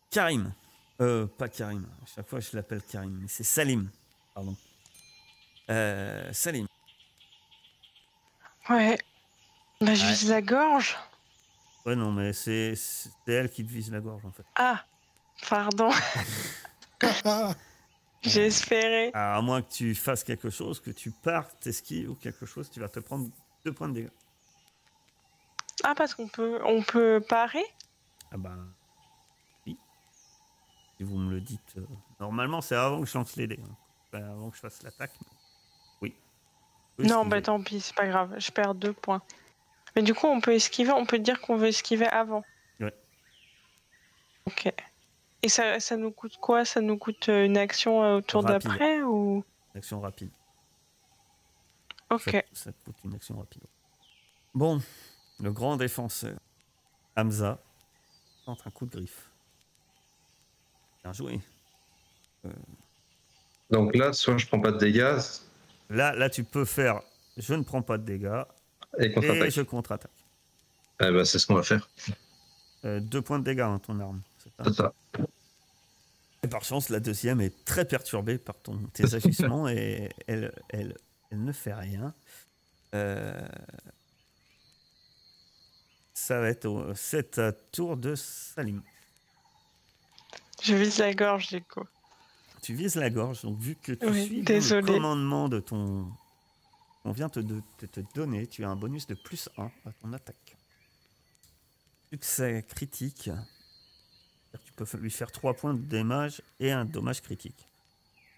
Karim. Pas Karim. À chaque fois, je l'appelle Karim, mais c'est Salim. Pardon. Salim. Ouais. Bah, je Ouais. vise la gorge. Ouais, non, mais c'est elle qui te vise la gorge, en fait. Ah, pardon. J'ai espéré. Alors, à moins que tu fasses quelque chose, que tu partes, t'esquives ou quelque chose, tu vas te prendre 2 points de dégâts. Ah, parce qu'on peut parer. Ah ben, oui. Si vous me le dites. Normalement, c'est avant que je lance les dés. Hein. Enfin, avant que je fasse l'attaque. Oui. Non, bah tant pis, c'est pas grave. Je perds 2 points. Mais du coup, on peut esquiver. On peut dire qu'on veut esquiver avant. Ouais. Ok. Et ça nous coûte quoi? Ça nous coûte une action au tour d'après ou... Une action rapide. Ok. Ça te coûte une action rapide. Bon, le grand défenseur, Hamza, tente un coup de griffe. Bien joué. Donc là, soit je prends pas de dégâts. Là, tu peux faire je ne prends pas de dégâts et contre-attaque. Et je contre-attaque. Eh ben, c'est ce qu'on va faire. 2 points de dégâts, hein, ton arme. C'est ça. Et par chance, la deuxième est très perturbée par tes agissements et elle ne fait rien. Ça va être c'est à tour de Salim. Je vise la gorge, du coup. Tu vises la gorge, donc vu que tu suis le commandement de ton... On vient te donner, tu as un bonus de +1 à ton attaque. Succès critique. Tu peux lui faire 3 points de dommage et un dommage critique.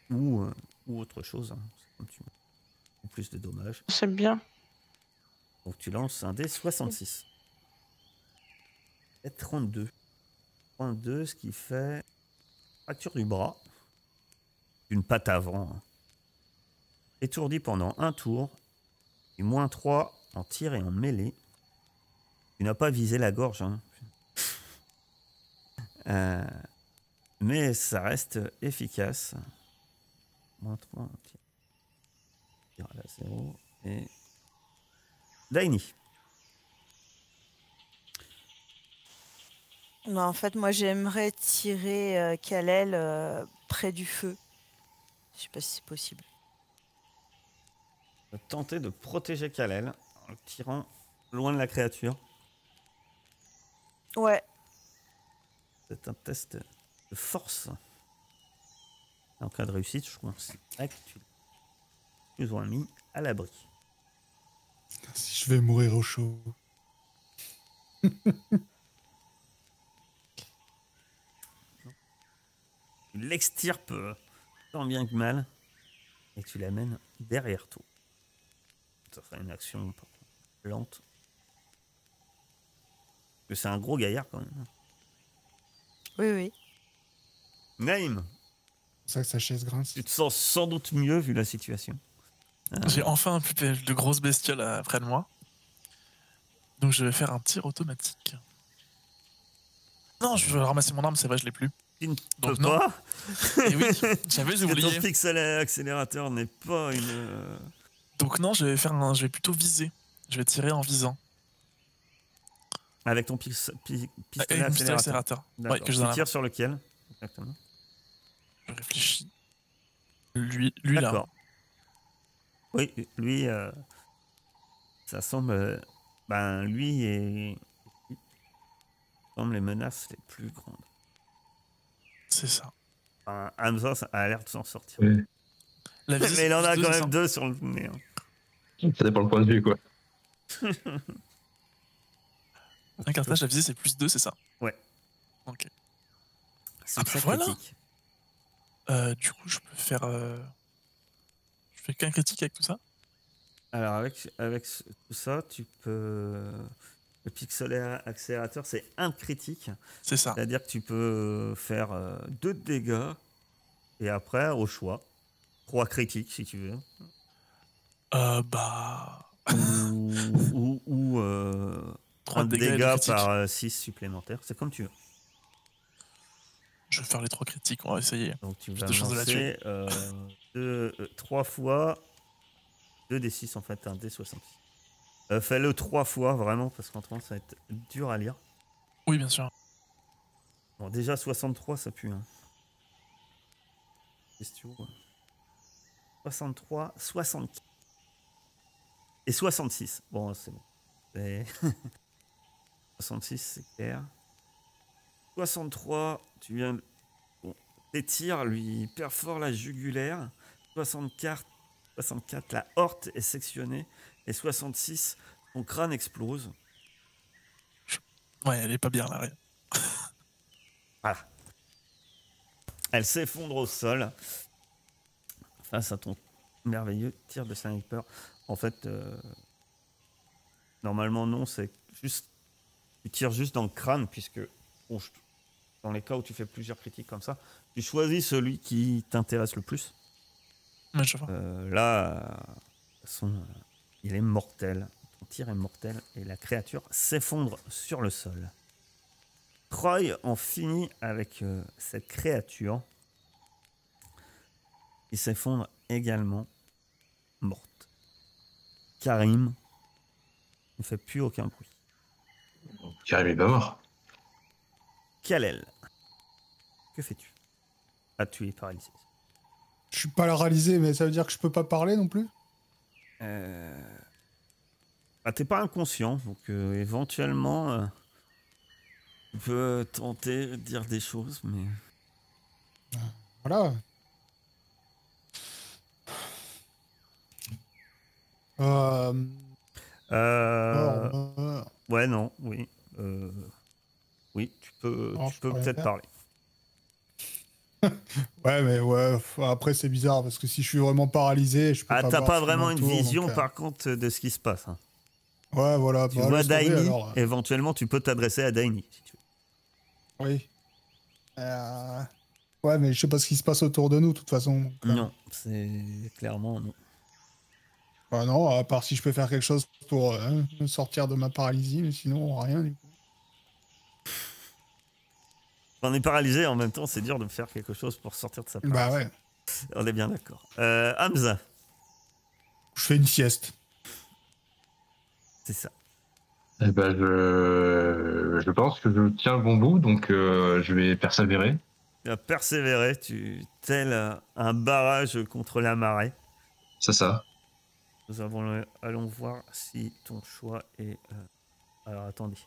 Ou autre chose. Hein, comme tu veux. Ou plus de dommages. C'est bien. Donc tu lances un dé 66. Et 32. 32, ce qui fait fracture du bras. Une patte avant. Hein. Étourdi pendant un tour. Et -3 en tir et en mêlée. Tu n'as pas visé la gorge. Hein. Mais ça reste efficace. -3 en tir. Tir à la 0. Et... Daini. Non, en fait, moi, j'aimerais tirer Kalel près du feu. Je sais pas si c'est possible. Tenter de protéger Kalel en le tirant loin de la créature. Ouais. C'est un test de force. En cas de réussite, je pense que tu nous as mis à l'abri. Si je vais mourir au chaud. Tu l'extirpes tant bien que mal et tu l'amènes derrière toi. Ça sera une action lente. Parce que c'est un gros gaillard quand même. Oui, oui. Naïm. C'est ça que sa chaise grince. Tu te sens sans doute mieux vu la situation. J'ai enfin un pupille de grosses bestioles près de moi. Donc je vais faire un tir automatique. Non, je veux ramasser mon arme, c'est vrai, je l'ai plus. Tu ne Donc peux non. pas. Et oui, j'avais oublié. Ton pixel accélérateur n'est pas une... Donc non, je vais plutôt viser. Je vais tirer en visant. Avec ton pistolet accélérateur. Ouais, que tu tires sur lequel exactement? Je réfléchis. Lui là. Oui, lui, ça semble... lui et... semble les menaces les plus grandes. C'est ça. Hamza a l'air de s'en sortir. Oui. Mais il en a quand même 2 sur le nez. Hein. Ça dépend le point de vue, quoi. Un cartage, la visée, c'est +2, c'est ça? Ouais. Ok. C'est ça voilà. critique. Du coup, je peux faire... Je fais qu'un critique avec tout ça? Alors, avec tout ça, tu peux... Le pixel accélérateur, c'est un critique. C'est ça. C'est-à-dire que tu peux faire 2 dégâts et après, au choix, 3 critiques si tu veux. ou 3 dégâts par 6 supplémentaires. C'est comme tu veux. Je vais faire les 3 critiques, on va essayer. Donc tu vas lancer 3 fois 2d6 en fait, un d66. Fais-le 3 fois vraiment parce qu'en ça va être dur à lire. Oui, bien sûr. Bon, déjà 63, ça pue. Hein. Question. 63, 64. Et 66. Bon, c'est bon. 66, c'est clair. 63, tu viens... Bon, tes tirs lui perforent la jugulaire. 64, la horte est sectionnée. Et 66, ton crâne explose. Ouais, elle est pas bien là, ouais. Voilà. Elle s'effondre au sol face à ton merveilleux tir de sniper. En fait, normalement non, c'est juste... Tu tires juste dans le crâne, puisque bon, dans les cas où tu fais plusieurs critiques comme ça, tu choisis celui qui t'intéresse le plus. Ouais, je vois. Là, de toute façon, il est mortel. Ton tir est mortel et la créature s'effondre sur le sol. Troy en finit avec cette créature qui s'effondre également morte. Karim ne fait plus aucun bruit. Karim est pas mort. Kalel, que fais-tu? Ah, tu es paralysé. Je suis pas paralysé, mais ça veut dire que je peux pas parler non plus? Bah, t'es pas inconscient, donc éventuellement, tu peux tenter de dire des choses, mais... Voilà. Mort. Ouais, non, oui. Oui, tu peux peut-être parler. Ouais, mais ouais, après c'est bizarre parce que si je suis vraiment paralysé, je peux pas Ah, t'as voir pas ce qui vraiment une m'entoure, vision donc, par contre de ce qui se passe. Hein. Ouais, voilà. Tu bah, vois laisse tomber, Daini, alors. éventuellement tu peux t'adresser à Daini si tu veux. Oui. Ouais, mais je sais pas ce qui se passe autour de nous, de toute façon. Donc, Non, c'est clairement non. bah non, à part si je peux faire quelque chose pour me sortir de ma paralysie, mais sinon, rien du coup. On est paralysé en même temps, c'est dur de faire quelque chose pour sortir de sa paralysie. Bah ouais. On est bien d'accord. Hamza, Je fais une sieste. c'est ça. Eh ben, je pense que je tiens le bon bout, donc je vais persévérer. Tu as persévéré, tu tel un barrage contre la marée. C'est ça. Nous allons voir si ton choix est... Alors attendez.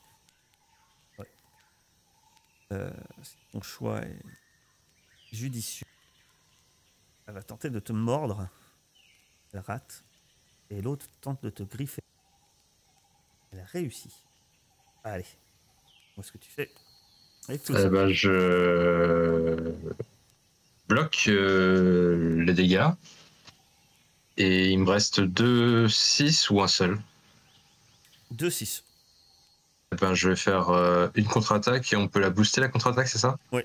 Ouais. Si ton choix est judicieux. Elle va tenter de te mordre. Elle rate. Et l'autre tente de te griffer. Elle a réussi. Allez. Qu'est-ce que tu fais avec tout ça? Eh ben, je bloque les dégâts. Et il me reste 2, 6 ou un seul. 2-6. Eh ben, je vais faire une contre-attaque et on peut la booster, la contre-attaque, c'est ça? Oui.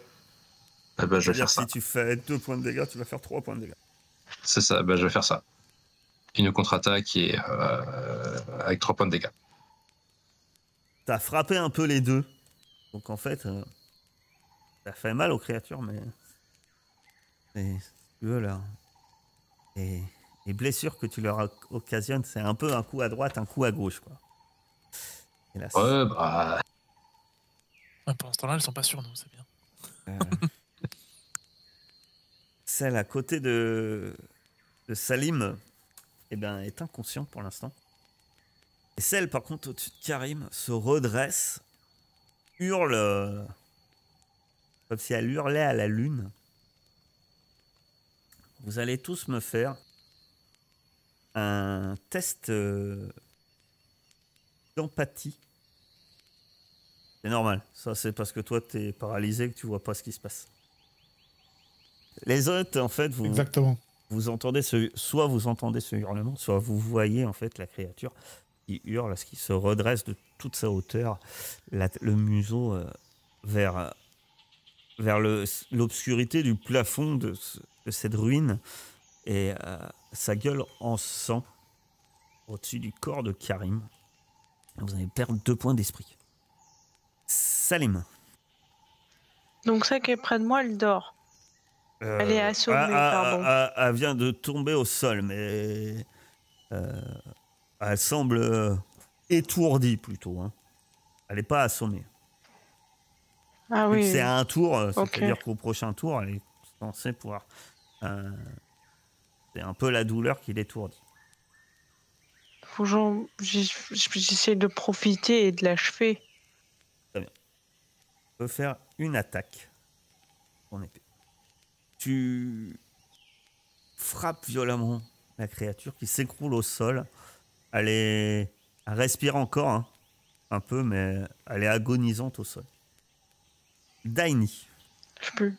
Eh ben, je vais C'est-à-dire faire ça. si tu fais 2 points de dégâts, tu vas faire 3 points de dégâts. C'est ça, ben, je vais faire ça. Une contre-attaque et avec 3 points de dégâts. T'as frappé un peu les deux. Donc en fait, ça fait mal aux créatures, mais... Et, si tu veux, là... Et les blessures que tu leur occasionnes, c'est un peu un coup à droite, un coup à gauche, quoi. Hélas. Ouais, bah... Ouais, pendant ce temps-là, elles sont pas sur nous, c'est bien. Celle à côté de Salim, eh ben, est inconsciente pour l'instant. Et celle, par contre, au-dessus de Karim, se redresse, hurle, comme si elle hurlait à la lune. Vous allez tous me faire un test d'empathie. C'est normal. Ça, c'est parce que toi, t'es paralysé, que tu vois pas ce qui se passe. Les autres, en fait, Exactement. vous entendez soit vous entendez ce hurlement, soit vous voyez en fait la créature qui hurle, qui se redresse de toute sa hauteur, le museau vers l'obscurité du plafond de cette ruine, et sa gueule en sang au-dessus du corps de Karim. Vous allez perdre 2 points d'esprit. Salim. Donc celle qui est près de moi, elle dort. Elle est assommée, pardon. Elle vient de tomber au sol, mais elle semble étourdie plutôt. Hein. Elle n'est pas assommée. Ah Vu que oui. c'est à un tour, Ok. c'est-à-dire qu'au prochain tour, elle est censée pouvoir. C'est un peu la douleur qui l'étourdit. Faut j'essaie de profiter et de l'achever. Tu peux faire une attaque. Ton épée. Tu frappes violemment la créature qui s'écroule au sol. Elle respire encore hein, un peu, mais elle est agonisante au sol. Daini. Je peux.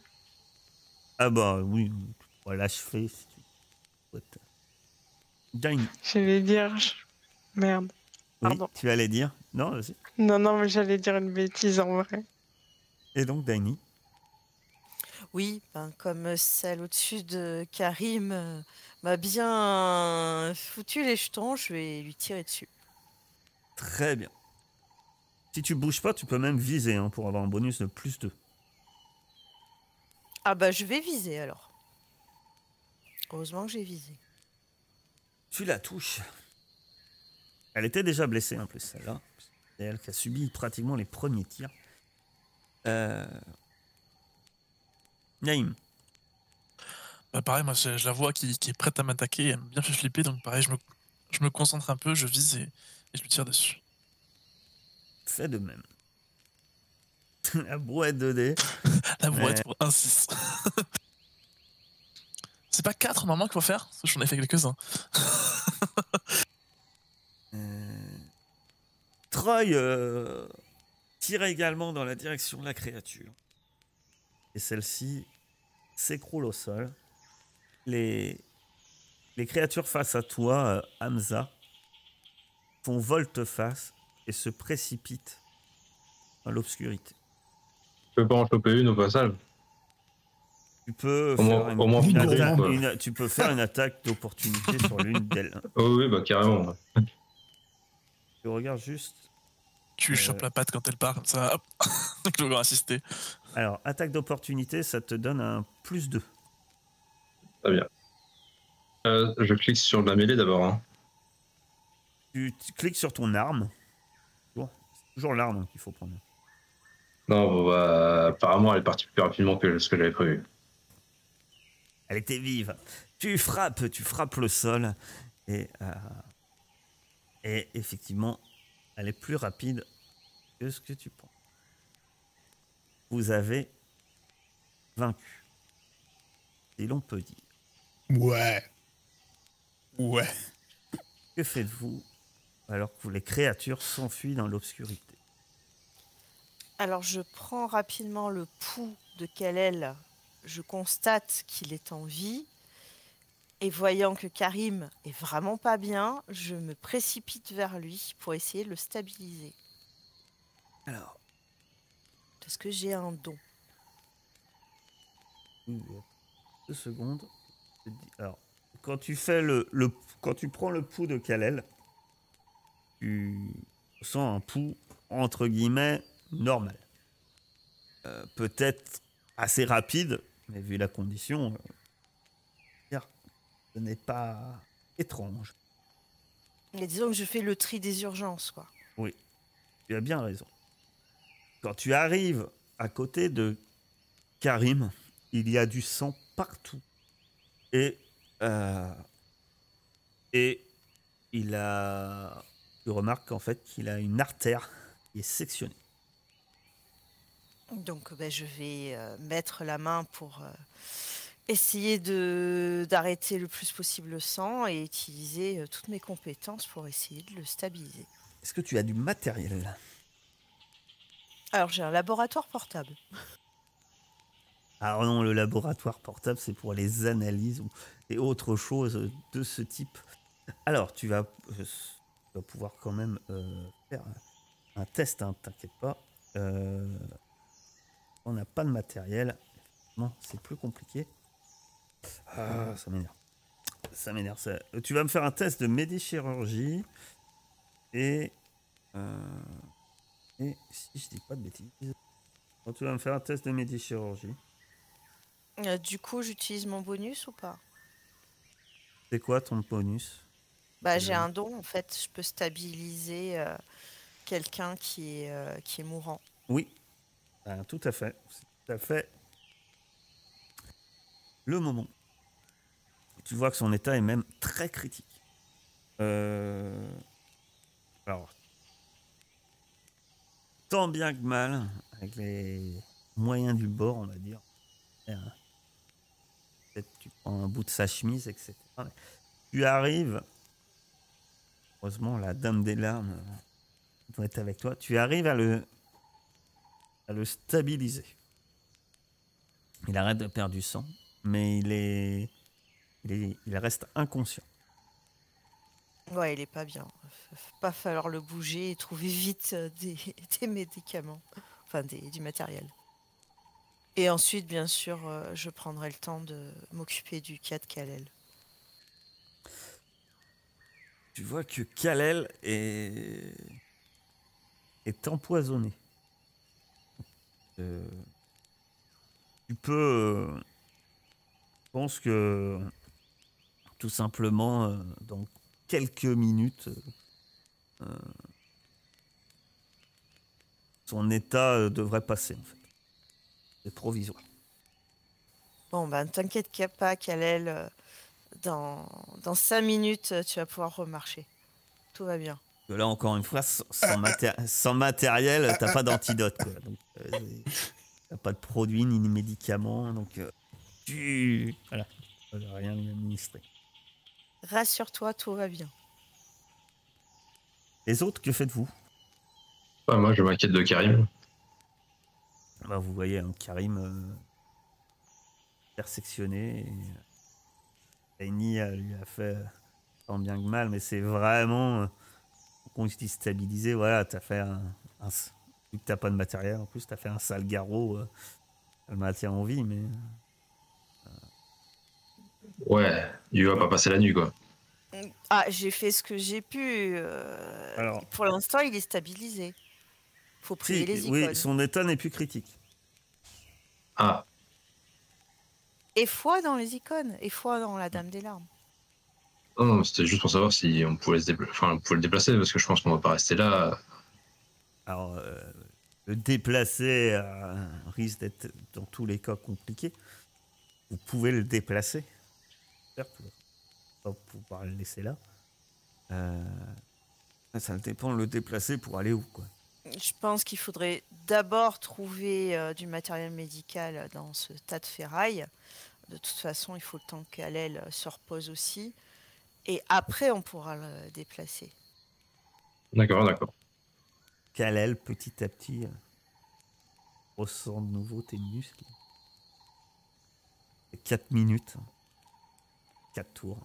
Ah bah oui, tu pourrais l'achever si tu souhaites. Daini. J'allais dire. Merde. Oui, Pardon. tu allais dire. Non, vas-y. Non, mais j'allais dire une bêtise en vrai. Et donc Daini. Oui, ben, comme celle au-dessus de Karim m'a bien foutu les jetons, je vais lui tirer dessus. Très bien. Si tu bouges pas, tu peux même viser hein, pour avoir un bonus de +2. Ah bah je vais viser alors. Heureusement que j'ai visé. Tu la touches. Elle était déjà blessée en plus, celle-là. C'est elle qui a subi pratiquement les premiers tirs. Naïm. Bah, pareil, moi, je la vois qui est prête à m'attaquer. Elle m'a bien fait flipper. Donc, pareil, je me concentre un peu, je vise et je lui tire dessus. Fais de même. La brouette 2D. La brouette pour 1-6. C'est pas 4 normalement qu'il faut faire? Parce que j'en ai fait quelques-uns. Troy tire également dans la direction de la créature. Et celle-ci s'écroule au sol. Les créatures face à toi, Hamza, font volte-face et se précipitent dans l'obscurité. Je peux pas en choper une au passage. Tu peux Au faire moins une pour attaque, quoi. tu peux faire une attaque d'opportunité sur l'une d'elles. Oh oui, bah carrément. Je regarde juste. Tu chopes la patte quand elle part, comme ça, hop, avec le grand assisté. Alors, attaque d'opportunité, ça te donne un +2. Très bien. Je clique sur la mêlée d'abord. Hein. Tu cliques sur ton arme. Bon, c'est toujours l'arme qu'il faut prendre. Non, bon, bah, apparemment, elle est partie plus rapidement que ce que j'avais prévu. Elle était vive. Tu frappes le sol et effectivement, elle est plus rapide que ce que tu penses. Vous avez vaincu, si l'on peut dire. Ouais. Que faites-vous alors que les créatures s'enfuient dans l'obscurité? Alors je prends rapidement le pouls de Kalel. Je constate qu'il est en vie. Et voyant que Karim est vraiment pas bien, je me précipite vers lui pour essayer de le stabiliser. Alors, Parce que j'ai un don. 2 secondes. Alors, quand tu fais quand tu prends le pouls de Kalel, tu sens un pouls entre guillemets normal. Peut-être assez rapide, mais vu la condition, ce n'est pas étrange. Et disons que je fais le tri des urgences, quoi. Oui, tu as bien raison. Quand tu arrives à côté de Karim, il y a du sang partout. Et tu remarques qu'en fait qu'il a une artère qui est sectionnée. Donc je vais mettre la main pour essayer d'arrêter le plus possible le sang et utiliser toutes mes compétences pour essayer de le stabiliser. Est-ce que tu as du matériel? Alors j'ai un laboratoire portable. Alors non, le laboratoire portable, c'est pour les analyses et autre chose de ce type. Alors, tu vas pouvoir quand même faire un test, hein, t'inquiète pas. On n'a pas de matériel. Non, c'est plus compliqué. Ah, ça m'énerve. Ça m'énerve. Tu vas me faire un test de médichirurgie. Et si je dis pas de bêtises, quand tu vas me faire un test de médichirurgie. Du coup, j'utilise mon bonus ou pas? C'est quoi ton bonus? J'ai un don, en fait. Je peux stabiliser quelqu'un qui est mourant. Oui. Tout à fait. C'est tout à fait le moment. Tu vois que son état est même très critique. Alors, tant bien que mal, avec les moyens du bord, on va dire. Peut-être tu prends un bout de sa chemise, etc. Mais tu arrives, heureusement, la dame des larmes doit être avec toi. Tu arrives à le stabiliser. Il arrête de perdre du sang, mais il reste inconscient. Ouais, il est pas bien. Pas falloir le bouger et trouver vite des médicaments, enfin du matériel. Et ensuite, bien sûr, je prendrai le temps de m'occuper du cas de Kalel. Tu vois que Kalel est empoisonné. Tu peux... je pense que tout simplement, dans quelques minutes, son état devrait passer, en fait. C'est provisoire. Bon, ben, t'inquiète pas, Kalel. Dans 5 minutes, tu vas pouvoir remarcher. Tout va bien. Que là, encore une fois, sans matériel, t'as pas d'antidote, quoi. Donc, t'as pas de produit ni de médicaments. Donc, voilà. Rien à administrer. Rassure-toi, tout va bien. Les autres, que faites-vous? Moi, je m'inquiète de Karim. Vous voyez un Karim intersectionné. Taini lui a fait tant bien que mal, mais c'est vraiment qu'on utilise stabilisé. Voilà, t'as fait vu que t'as pas de matériel, en plus, t'as fait un sale garrot. Le maintien en vie, mais. Ouais, il va pas passer la nuit, quoi. Ah, j'ai fait ce que j'ai pu. Alors, pour l'instant, il est stabilisé. Faut prier les icônes. oui, son état n'est plus critique. Ah, Et foi dans les icônes, et foi dans la Dame des Larmes. non, c'était juste pour savoir si on pouvait on pouvait le déplacer, parce que je pense qu'on va pas rester là. Alors, le déplacer risque d'être dans tous les cas compliqué. Vous pouvez le déplacer. Certes, vous ne pouvez pas pouvoir le laisser là. Ça dépend de le déplacer pour aller où, quoi. Je pense qu'il faudrait d'abord trouver du matériel médical dans ce tas de ferraille. De toute façon, il faut le temps qu'Alel se repose aussi. Et après, on pourra le déplacer. D'accord. Kalel, petit à petit, ressent de nouveau tes muscles. 4 minutes. 4 tours.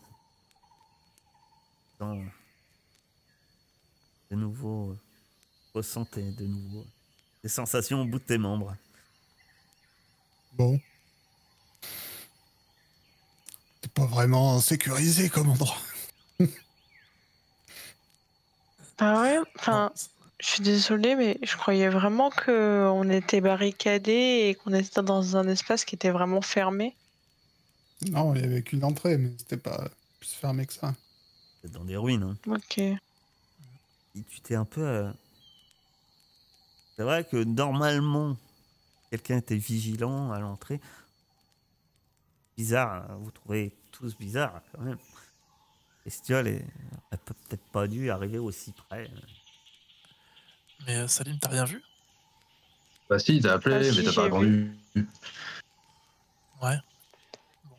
De nouveau, ressentez de nouveau des sensations au bout de tes membres. Bon. C'est pas vraiment sécurisé comme endroit. Ah ouais, enfin, je suis désolée, mais je croyais vraiment qu'on était barricadés et qu'on était dans un espace qui était vraiment fermé. Non, il y avait qu'une entrée, mais c'était pas plus fermé que ça. C'est dans des ruines. Hein. Ok. Et tu t'es un peu... C'est vrai que normalement, quelqu'un était vigilant à l'entrée. Bizarre, hein, vous trouvez tous bizarre quand même. Bestiole, elle peut peut-être pas dû arriver aussi près. Mais Salim, t'as rien vu? Bah si, t'as appelé, Ah, mais si, t'as pas j'ai répondu. Ouais. Bon.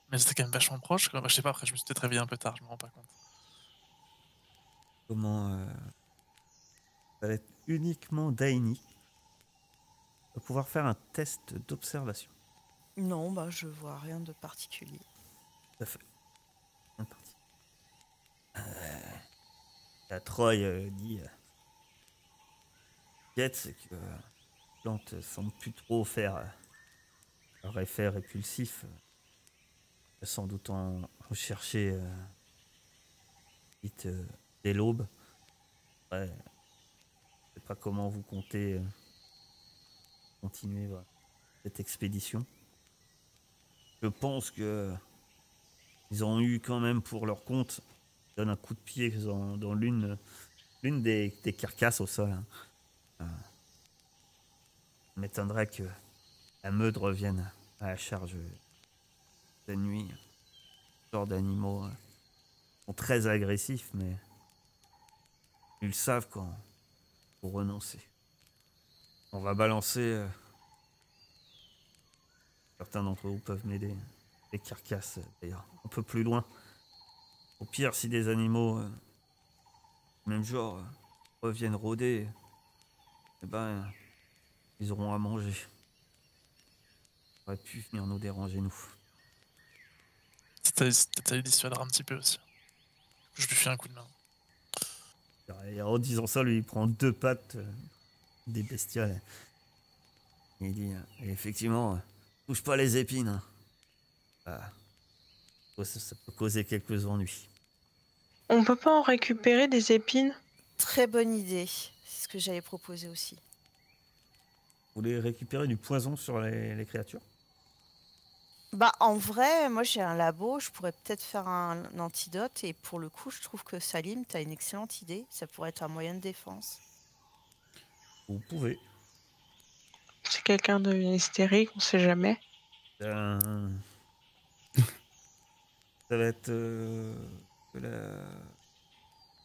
Mais c'était quand même vachement proche, quoi. Bah, je sais pas, après je me suis peut-être réveillé un peu tard, je me rends pas compte. Comment ça va être uniquement Daini. Va pouvoir faire un test d'observation. Non, bah, je vois rien de particulier. Tout à fait. Bien parti. La Troy dit c'est que les plantes semblent plus trop faire leur effet répulsif. Sans doute en rechercher vite dès l'aube. Ouais, je sais pas comment vous comptez continuer cette expédition. Je pense que ils ont eu quand même pour leur compte donne un coup de pied dans l'une des carcasses au sol. Hein. Il m'étonnerait que la meute revienne à la charge de nuit. Ce genre d'animaux sont très agressifs, mais ils savent quand faut renoncer. On va balancer. Certains d'entre vous peuvent m'aider. Des carcasses, d'ailleurs, un peu plus loin. Au pire, si des animaux, même genre, reviennent rôder, eh ben, ils auront à manger. Ils auraient pu venir nous déranger, nous. Ça les dissuadera un petit peu aussi. Je lui fais un coup de main. Et en disant ça, lui, il prend 2 pattes des bestioles. Et il dit, et effectivement, touche pas les épines. Hein. Ça peut causer quelques ennuis. On peut pas en récupérer des épines? Très bonne idée. C'est ce que j'avais proposé aussi. Vous voulez récupérer du poison sur les créatures? Bah, en vrai, moi j'ai un labo, je pourrais peut-être faire un antidote. Et pour le coup, je trouve que Salim, t'as une excellente idée. Ça pourrait être un moyen de défense. Vous pouvez. Si quelqu'un devient hystérique, on sait jamais. Ça va être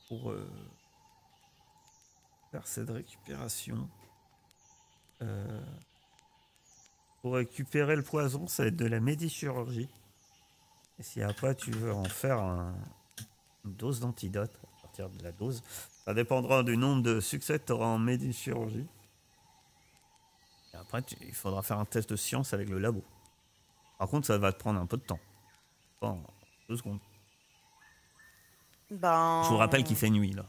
pour faire cette récupération. Pour récupérer le poison, ça va être de la médichirurgie. Et si après tu veux en faire une dose d'antidote, à partir de la dose, ça dépendra du nombre de succès que tu auras en médichirurgie. Et après, il faudra faire un test de science avec le labo. Par contre, ça va te prendre un peu de temps. Bon, 2 secondes. Ben... Je vous rappelle qu'il fait nuit, là.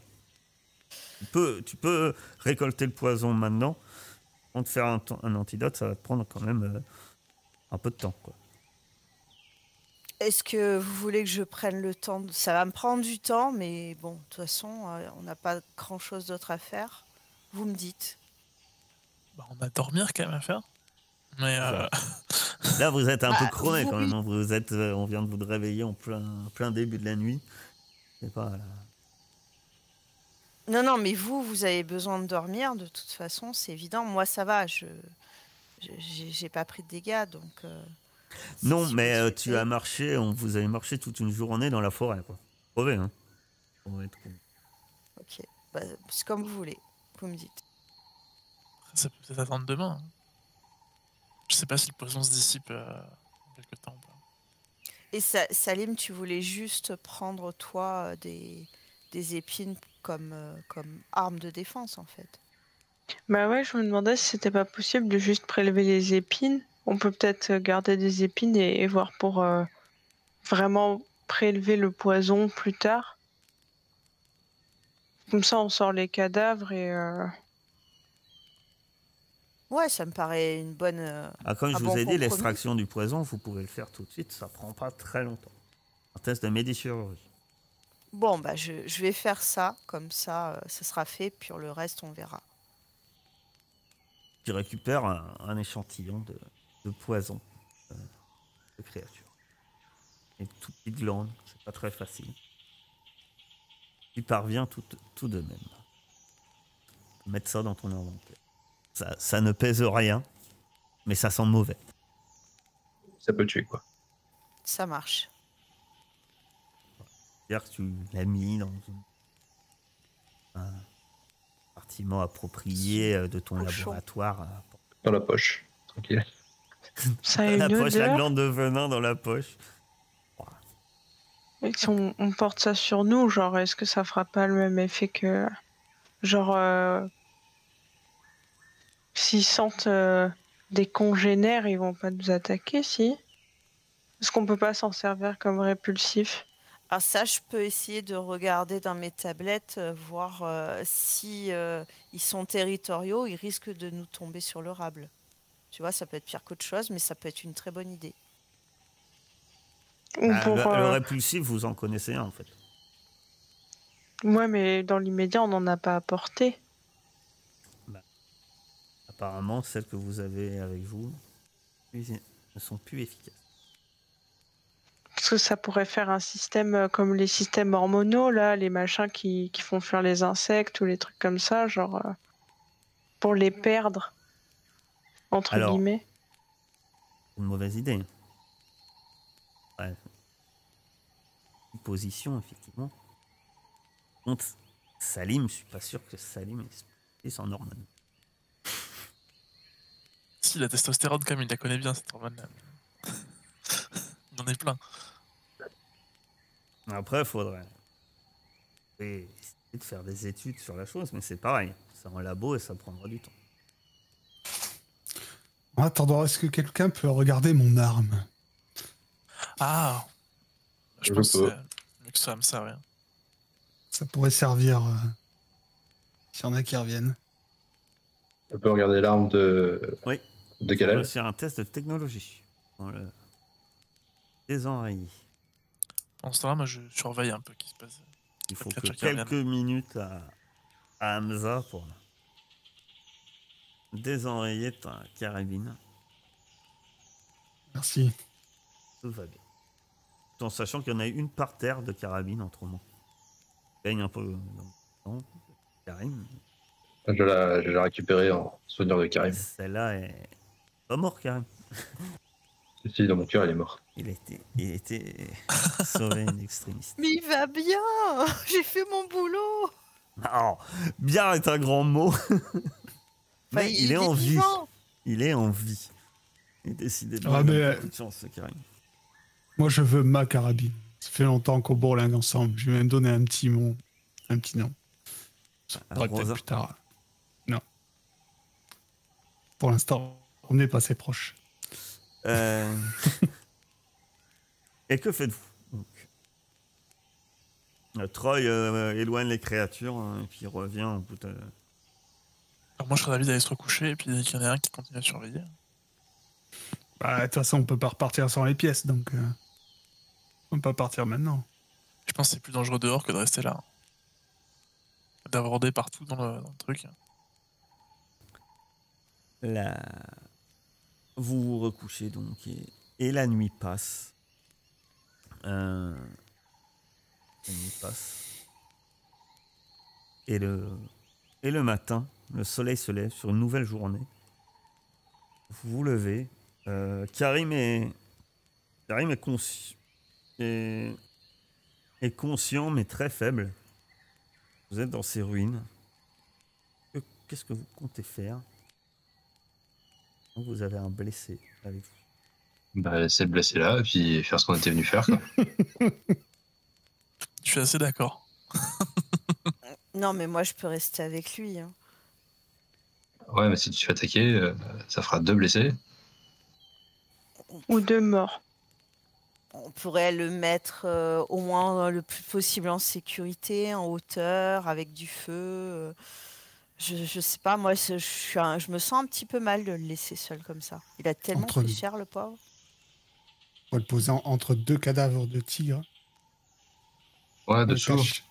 Tu peux récolter le poison maintenant. On te faire un antidote, ça va te prendre quand même un peu de temps, quoi. Est-ce que vous voulez que je prenne le temps Ça va me prendre du temps, mais bon, de toute façon, on n'a pas grand-chose d'autre à faire. Vous me dites. Bah, on a dormir quand même à faire. Mais Là, vous êtes un peu Ah, crevé vous- quand même. Hein. On vient de vous réveiller en plein début de la nuit. C'est pas. Non, mais vous avez besoin de dormir, de toute façon, c'est évident. Moi, ça va, j'ai pas pris de dégâts, donc... Non, si mais vous tu souhaitez. as marché, vous avez marché toute une journée dans la forêt, quoi. Crevé, hein. On va être crevé. Ok, bah, c'est comme vous voulez, vous me dites. ça peut peut-être attendre demain. Hein. Je sais pas si le poison se dissipe en quelques temps. Ou pas. Et Salim, tu voulais juste prendre, toi, des épines comme arme de défense, en fait. Bah ouais, je me demandais si c'était pas possible de juste prélever les épines. On peut peut-être garder des épines et voir pour vraiment prélever le poison plus tard. Comme ça, on sort les cadavres et... Ouais, ça me paraît une bonne... Comme je un vous bon ai dit, compromis. l'extraction du poison, vous pouvez le faire tout de suite, ça prend pas très longtemps. Un test de médichirurgie. Bon, bah, je vais faire ça, comme ça, ça sera fait, puis le reste, on verra. Tu récupères un échantillon de poison de créature. Une toute petite glande, c'est pas très facile. Tu parviens tout de même. Mettre ça dans ton inventaire. Ça ne pèse rien, mais ça sent mauvais. Ça peut tuer, quoi. Ça marche. C'est-à-dire que tu l'as mis dans un compartiment approprié de ton Cochon. laboratoire. Dans la poche. Tranquille. ça a La une poche, la odeur. glande de venin dans la poche. Et si on porte ça sur nous, genre, est-ce que ça fera pas le même effet que... Genre, s'ils sentent des congénères, ils vont pas nous attaquer, si? Est-ce qu'on peut pas s'en servir comme répulsif? Alors ça, je peux essayer de regarder dans mes tablettes, voir si ils sont territoriaux, ils risquent de nous tomber sur le rable. Tu vois, ça peut être pire qu'autre chose, mais ça peut être une très bonne idée. Ou pour... Le répulsif, vous en connaissez un en fait. Ouais, mais dans l'immédiat, on n'en a pas apporté. Apparemment, celles que vous avez avec vous ne sont plus efficaces. Parce que ça pourrait faire un système comme les systèmes hormonaux, là, les machins qui font fuir les insectes ou les trucs comme ça, genre, pour les perdre. entre Alors, guillemets. une mauvaise idée. Ouais. Position, effectivement. Contre Salim, je suis pas sûr que Salim est sans hormones. Si, la testostérone, comme il la connaît bien, cette hormone-là. Il en est plein. Après, il faudrait essayer de faire des études sur la chose, mais c'est pareil. C'est en labo et ça prendra du temps. En attendant, est-ce que quelqu'un peut regarder mon arme? Ah, je Je pense que peux. c'est mieux que ce soit comme ça, ouais. Ça pourrait servir s'il y en a qui reviennent. On peut regarder l'arme de Oui. de On Kalel. va faire un test de technologie. On le désenrayer. Pendant ce temps-là, moi, je surveille un peu ce qui se passe. Il faut Peut-être que chacun revienne. quelques minutes à Hamza pour désenrayer ta carabine. Merci. Tout va bien. Tout en sachant qu'il y en a une par terre de carabine en trop. Gagne un peu dans le temps. Karim. Je l'ai récupéré en souvenir de Karim. Celle-là est pas mort, Karim. Si, dans mon cœur, il est mort. Il était sauvé in extremis. Mais il va bien. J'ai fait mon boulot. Oh, bien est un grand mot. Mais Enfin, il est en vie. vivant. Il est en vie. Il a décidé de Ah, donner mais, beaucoup de chance, ce Karim. Moi, je veux ma carabine. Ça fait longtemps qu'on bourlingue ensemble. Je vais même donner un petit nom. Ça pourrait peut-être Rosa. plus tard. Non. Pour l'instant, on n'est pas assez proche. Et que faites-vous donc Troy éloigne les créatures et puis revient au bout de... Alors moi, je serais d'avis d'aller se recoucher, et puis dès qu'il y en a un qui continue à surveiller. Bah, de toute façon, on peut pas repartir sans les pièces, donc on peut pas partir maintenant. Je pense que c'est plus dangereux dehors que de rester là. D'aborder partout dans le truc. Vous vous recouchez donc et la nuit passe. La nuit passe. Et le matin, le soleil se lève sur une nouvelle journée. Vous vous levez. Karim est conscient mais très faible. Vous êtes dans ces ruines. Qu'est-ce que vous comptez faire? Vous avez un blessé avec vous. Bah, laisser le blessé là, et puis faire ce qu'on était venu faire, quoi. Je suis assez d'accord. Non, mais moi, je peux rester avec lui. Hein. Ouais, mais si tu te fais attaquer, ça fera 2 blessés. Ou 2 morts. On pourrait le mettre au moins le plus possible en sécurité, en hauteur, avec du feu. Je sais pas, moi, je me sens un petit peu mal de le laisser seul comme ça. Il a tellement Entre fait nous. cher, le pauvre. On va le poser entre 2 cadavres de tigres. Ouais, On le dessous. cache.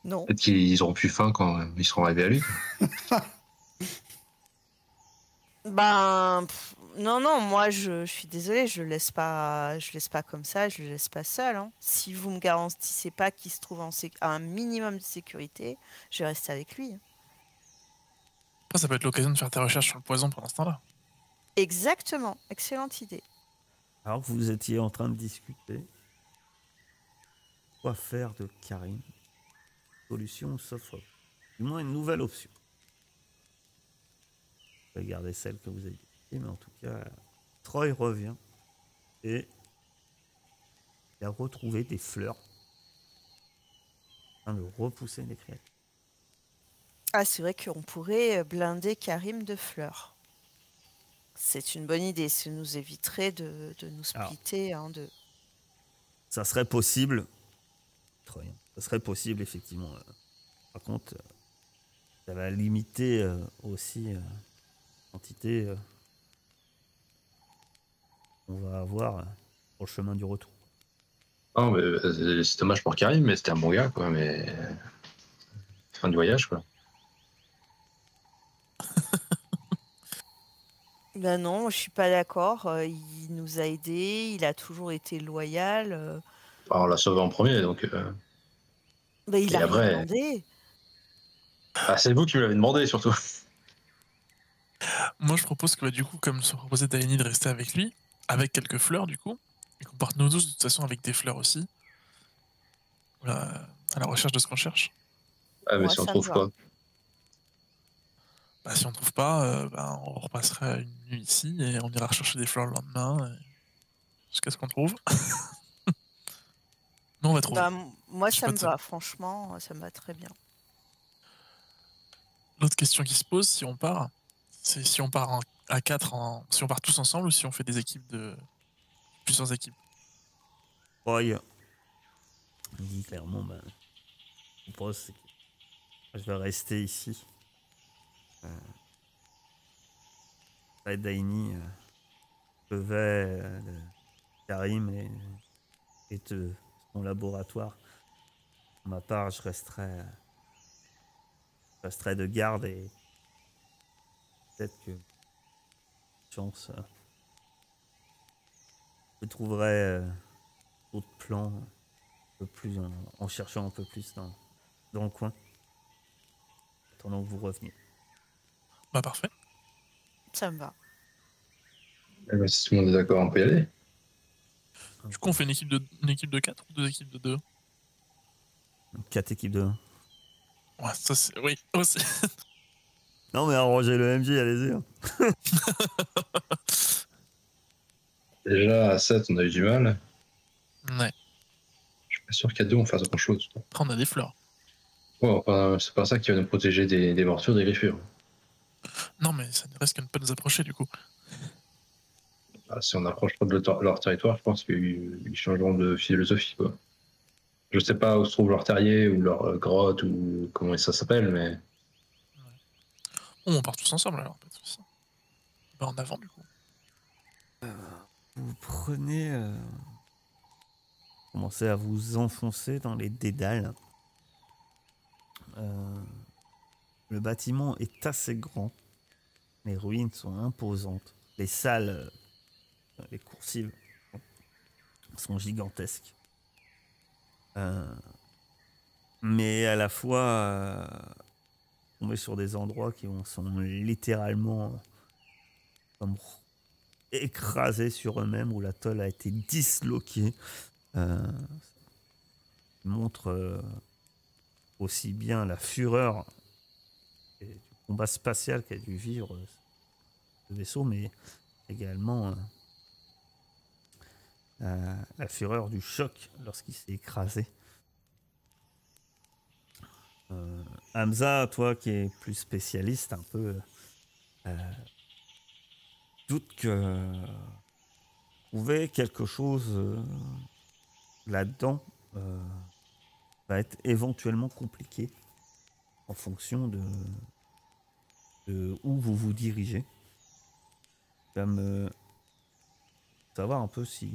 Non. Peut-être qu'ils auront plus faim quand ils seront arrivés à lui. Ben, non, moi, je suis désolée, je le laisse pas comme ça, je le laisse pas seul. Hein. Si vous me garantissez pas qu'il se trouve à un minimum de sécurité, je vais rester avec lui. Après, ça peut être l'occasion de faire tes recherches sur le poison pendant ce temps-là. Exactement, excellente idée. Alors que vous étiez en train de discuter, quoi faire de Karim? Solution s'offre. Du moins une nouvelle option. Vous pouvez garder celle que vous avez dit, mais en tout cas, Troy revient et il a retrouvé des fleurs afin de repousser les créatures. Ah, c'est vrai qu'on pourrait blinder Karim de fleurs. C'est une bonne idée, ça nous éviterait de nous splitter. Hein, Ça serait possible, Troy, ça serait possible effectivement. Par contre, ça va limiter aussi quantité on va avoir pour le chemin du retour. Non, mais c'est dommage pour Karim, mais c'était un bon gars, quoi. Mais fin du voyage, quoi. Ben non, je suis pas d'accord. Il nous a aidés, il a toujours été loyal. Alors, on l'a sauvé en premier, donc. Ben, il Et a rien après- demandé. Ah, c'est vous qui me l'avez demandé, surtout. Moi, je propose que, du coup, comme se proposait Daini de rester avec lui, avec quelques fleurs, du coup, et qu'on parte nous tous, de toute façon, avec des fleurs aussi, voilà, à la recherche de ce qu'on cherche. Ah, mais Moi, si on ça me trouve va. quoi? Bah, si on trouve pas, on repassera une nuit ici et on ira rechercher des fleurs le lendemain, jusqu'à ce qu'on trouve. Mais on va trouver. Bah, moi, J'ai ça pas me de- va. Franchement, ça me va très bien. L'autre question qui se pose, si on part, c'est si on part à 4, si on part tous ensemble ou si on fait des équipes de plusieurs équipes. Roy, il dit clairement, ben, je propose, c'est que je vais rester ici. Avec Daini, Chevet, Karim et son laboratoire. Pour ma part, je resterai de garde et peut-être que chance, je trouverai d'autres plans un peu plus en cherchant un peu plus dans le coin. Attendant que vous reveniez. Bah parfait. Ça me va. Eh ben, si tout le monde est d'accord, on peut y aller. Du coup, on fait une équipe de 4 ou deux équipes de 2? 4 équipes de 1. Ouais, ça c'est... Oui, aussi. Non mais arrangez le MJ, allez-y. Hein. Déjà, à 7, on a eu du mal. Ouais. Je suis pas sûr qu'à 2, on fasse grand chose. Après, on a des fleurs. Ouais, enfin, c'est pas ça qui va nous protéger des morsures, des griffures. Non, mais ça ne reste qu'à ne pas nous approcher, du coup. Ah, si on approche trop de leur territoire, je pense qu'ils changeront de philosophie, quoi. Je sais pas où se trouve leur terrier ou leur grotte ou comment ça s'appelle, mais Bon, on part tous ensemble, alors, pas de soucis. Bah, en avant, du coup. Vous prenez... commencez à vous enfoncer dans les dédales. Le bâtiment est assez grand. Les ruines sont imposantes. Les salles, les coursives sont gigantesques. Mais à la fois, on est sur des endroits qui sont littéralement comme écrasés sur eux-mêmes, où la tôle a été disloquée. Ça montre aussi bien la fureur du combat spatial qu'a dû vivre ce vaisseau, mais également la fureur du choc lorsqu'il s'est écrasé. Hamza, toi qui es plus spécialiste, un peu doute que trouver quelque chose là-dedans va être éventuellement compliqué en fonction de où vous vous dirigez. Tu vas me savoir un peu si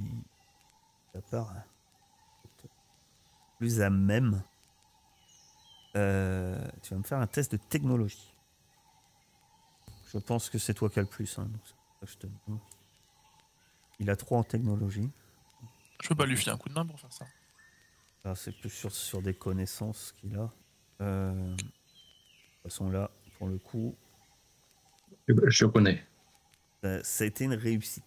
ta part est plus à même. Tu vas me faire un test de technologie. Je pense que c'est toi qui as le plus. Hein, donc c'est pour ça que je te demande. Il a 3 en technologie. Je peux pas lui filer un coup de main pour faire ça. Là, c'est plus sur des connaissances qu'il a. De toute façon, là, pour le coup, je connais. ça a été une réussite.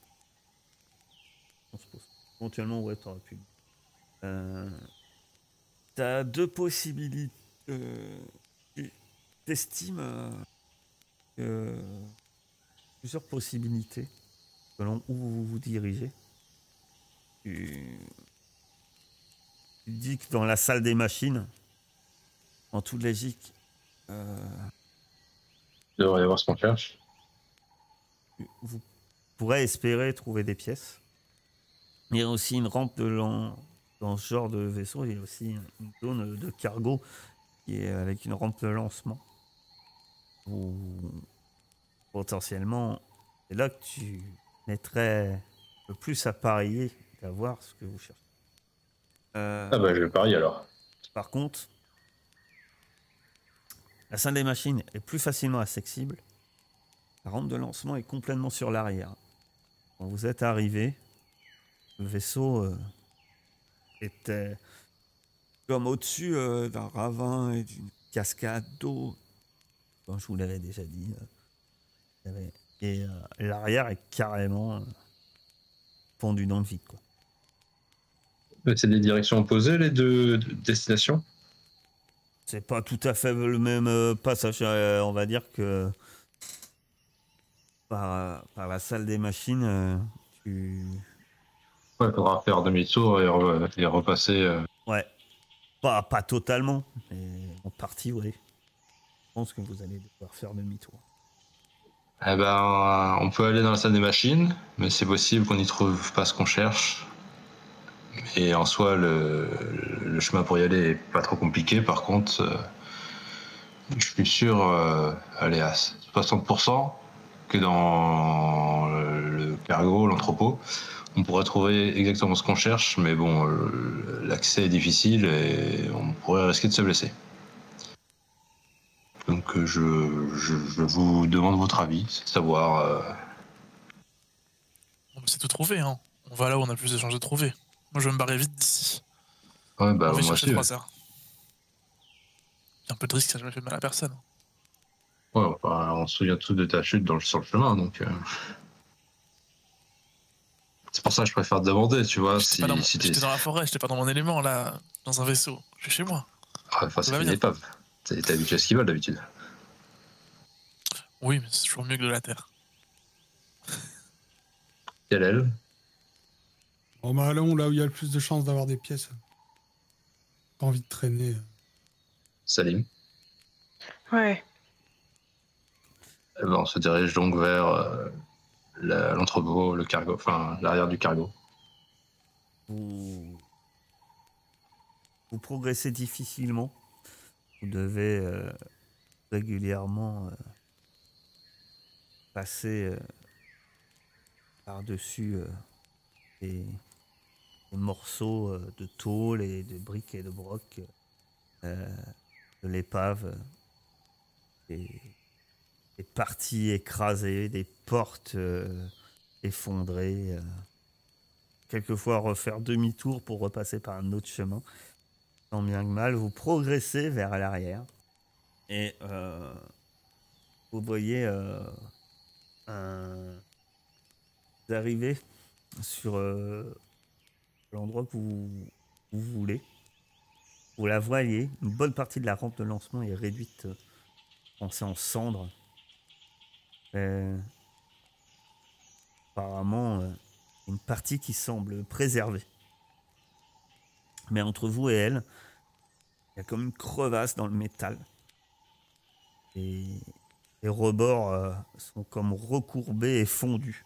On se pose. Éventuellement, ouais, t'aurais pu. T'as 2 possibilités. T'estimes plusieurs possibilités selon où vous vous dirigez. Tu dis que dans la salle des machines, en toute logique, Il devrait y avoir ce qu'on cherche. vous pourrez espérer trouver des pièces. Il y a aussi une rampe dans ce genre de vaisseau. Il y a aussi une zone de cargo qui est avec une rampe de lancement. Ou potentiellement, c'est là que tu mettrais le plus à parier d'avoir ce que vous cherchez. Ah bah je vais parier alors. Par contre, la salle des machines est plus facilement accessible. La rampe de lancement est complètement sur l'arrière. Quand vous êtes arrivé, le vaisseau était comme au-dessus d'un ravin et d'une cascade d'eau. Comme je vous l'avais déjà dit, il y avait Et l'arrière est carrément fondu dans le vide, quoi. C'est des directions opposées, les deux destinations? C'est pas tout à fait le même passage. On va dire que par la salle des machines, tu... Ouais, il faudra faire demi-tour et repasser. Ouais, pas totalement, mais en partie, oui. Je pense que vous allez devoir faire demi-tour. Eh ben, on peut aller dans la salle des machines, mais c'est possible qu'on n'y trouve pas ce qu'on cherche. Et en soi, le chemin pour y aller est pas trop compliqué. Par contre, je suis sûr, allez, à 60% que dans le cargo, l'entrepôt, on pourrait trouver exactement ce qu'on cherche, mais bon, l'accès est difficile et on pourrait risquer de se blesser. Donc je vous demande votre avis, c'est de savoir... Bon, bah, c'est tout trouvé, hein. On va là où on a le plus de chances de trouver. Moi, je vais me barrer vite d'ici. Ouais, bah On va moi chercher aussi. 3 heures. Il y a un peu de risque, ça n'a jamais fait mal à personne. Ouais, enfin, on se souvient tous de ta chute sur le chemin, donc... C'est pour ça que je préfère te demander, tu vois, J'étais pas dans si t'es... j'étais dans la forêt, j'étais pas dans mon élément, là, dans un vaisseau. Je suis chez moi. Enfin, Ça c'est va une bien. épave. T'es habitué à ce qu'ils veulent d'habitude. Oui, mais c'est toujours mieux que de la terre. Quelle aile? Bon, bah, allons là où il y a le plus de chances d'avoir des pièces. Pas envie de traîner. Salim. Ouais. Eh ben, on se dirige donc vers l'entrepôt, le cargo, enfin l'arrière du cargo. Vous progressez difficilement. Vous devez régulièrement passer par-dessus des morceaux de tôle et de briques et de broc de l'épave, des parties écrasées, des portes effondrées. Quelquefois refaire demi-tour pour repasser par un autre chemin. Tant bien que mal, vous progressez vers l'arrière et vous voyez vous arrivez sur l'endroit que vous voulez. Vous la voyez, une bonne partie de la rampe de lancement est réduite, pensée en cendres. Apparemment, une partie qui semble préservée. Mais entre vous et elle, il y a comme une crevasse dans le métal. Et les rebords sont comme recourbés et fondus.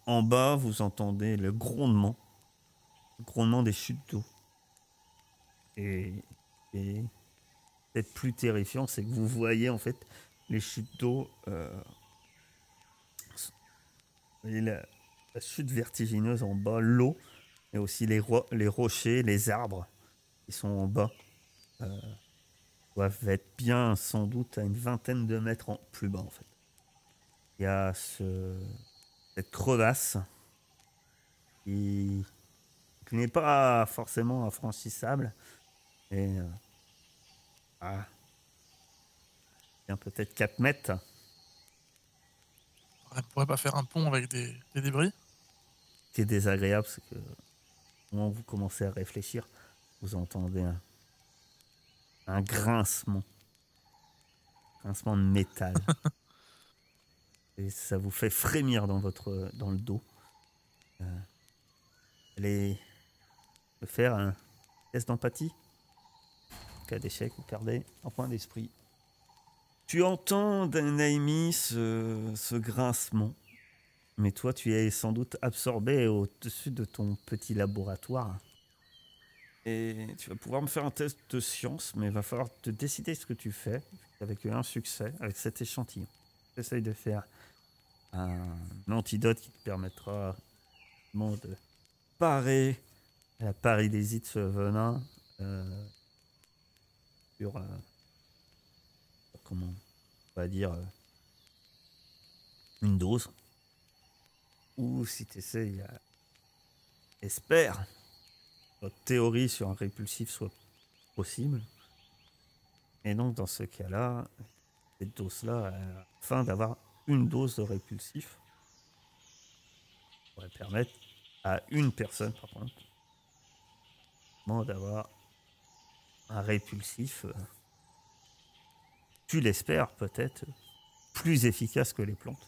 En bas, vous entendez le grondement des chutes d'eau. Et peut-être plus terrifiant, c'est que vous voyez en fait les chutes d'eau, la chute vertigineuse en bas, l'eau, et aussi les rochers, les arbres qui sont en bas. Doivent être bien sans doute à une vingtaine de mètres plus bas en fait. Il y a cette crevasse qui n'est pas forcément infranchissable et bien peut-être 4 mètres. On pourrait pas faire un pont avec des débris? Ce qui est désagréable, c'est que au moment où vous commencez à réfléchir, vous entendez un grincement de métal. Et ça vous fait frémir dans le dos. Allez faire un test d'empathie. En cas d'échec, vous perdez un point d'esprit. Tu entends, Naimi, ce grincement. Mais toi, tu es sans doute absorbé au-dessus de ton petit laboratoire. Et tu vas pouvoir me faire un test de science, mais il va falloir te décider ce que tu fais avec un succès, avec cet échantillon. J'essaye de faire un antidote qui te permettra de parer la paralysie de ce venin sur, comment on va dire, une dose. Ou si tu essayes, espère votre théorie sur un répulsif soit possible. Et donc dans ce cas-là, cette dose-là, afin d'avoir une dose de répulsif. Ça pourrait permettre à une personne, par contre, d'avoir un répulsif, tu l'espères peut-être, plus efficace que les plantes.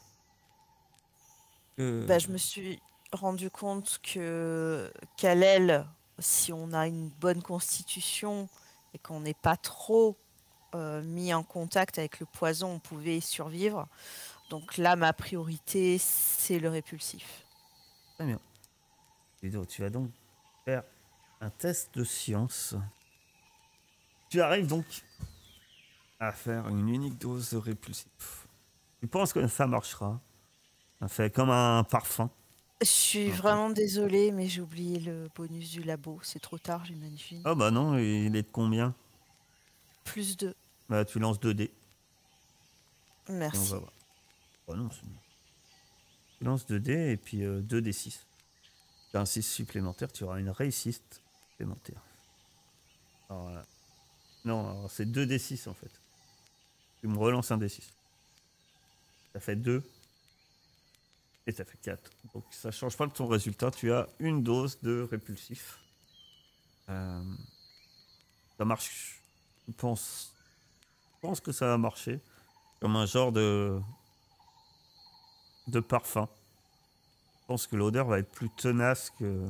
Je me suis rendu compte que Kalel, si on a une bonne constitution et qu'on n'est pas trop mis en contact avec le poison, on pouvait survivre. Donc là, ma priorité, c'est le répulsif. Très bien. Ludo, tu vas donc faire un test de science. Tu arrives donc à faire une unique dose de répulsif. Tu penses que ça marchera? Ça fait comme un parfum. Je suis vraiment désolée, mais j'ai oublié le bonus du labo. C'est trop tard, j'imagine. Oh bah non, il est de combien? Plus 2. Bah tu lances 2 dés. Et on Merci. va voir. Oh non, c'est... Tu lances 2 dés et puis 2 dés 6. Tu as un 6 supplémentaire, tu auras une réussite supplémentaire. Alors, non, alors c'est 2 dés 6 en fait. Tu me relances un dés 6. Ça fait 2. Et ça fait 4. Donc ça change pas de ton résultat. Tu as une dose de répulsif. Ça marche. Je pense que ça va marcher. Comme un genre de parfum. Je pense que l'odeur va être plus tenace que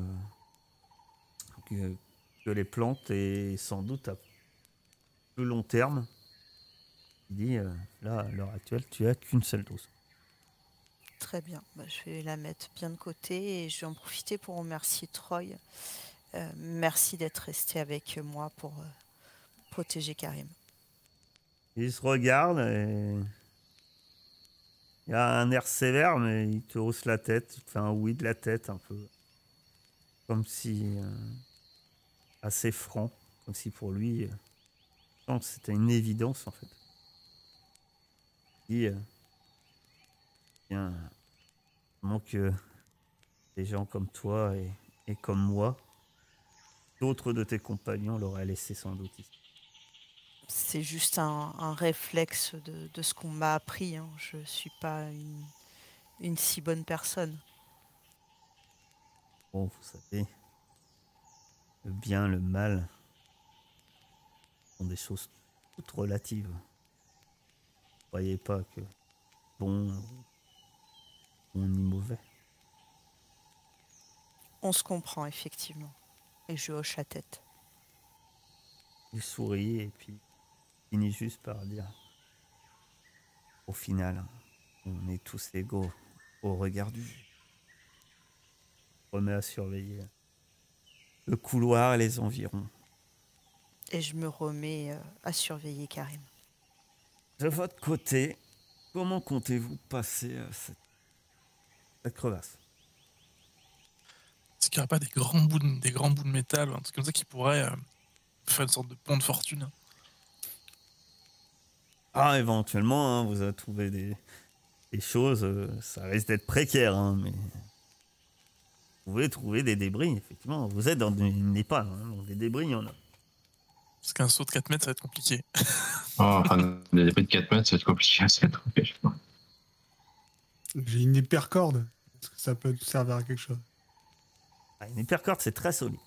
les plantes et sans doute à plus long terme. Je dis, là, à l'heure actuelle, tu as qu'une seule dose. Très bien. Je vais la mettre bien de côté et je vais en profiter pour remercier Troy. Merci d'être resté avec moi pour protéger Karim. Il se regarde et il a un air sévère, mais il te hausse la tête, il te fait un oui de la tête un peu. Comme si... assez franc, comme si pour lui, c'était une évidence en fait. Il dit, bien, manque des gens comme toi et comme moi, d'autres de tes compagnons l'auraient laissé sans doute ici. C'est juste un réflexe de ce qu'on m'a appris. Hein. Je ne suis pas une si bonne personne. Bon, vous savez, le bien, le mal sont des choses toutes relatives. Ne croyez pas que bon ni mauvais. On se comprend, effectivement. Et je hoche la tête. Il sourit et puis finit juste par dire au final, on est tous égaux au regard du juge. On remet à surveiller le couloir et les environs. Et je me remets à surveiller Karim. De votre côté, comment comptez-vous passer cette crevasse? Est-ce qu'il n'y aurait pas des grands bouts de métal ou un truc comme ça qui pourrait faire une sorte de pont de fortune? Ah, éventuellement, hein, vous avez trouvé des choses, ça risque d'être précaire, hein, mais vous pouvez trouver des débris, effectivement. Vous êtes dans une épave, hein, donc des débris, il y en a. Parce qu'un saut de 4 mètres, ça va être compliqué. Enfin, des débris de 4 mètres, ça va être compliqué à se trouver, je pense. J'ai une hypercorde. Est-ce que ça peut servir à quelque chose? Ah, une hypercorde, c'est très solide.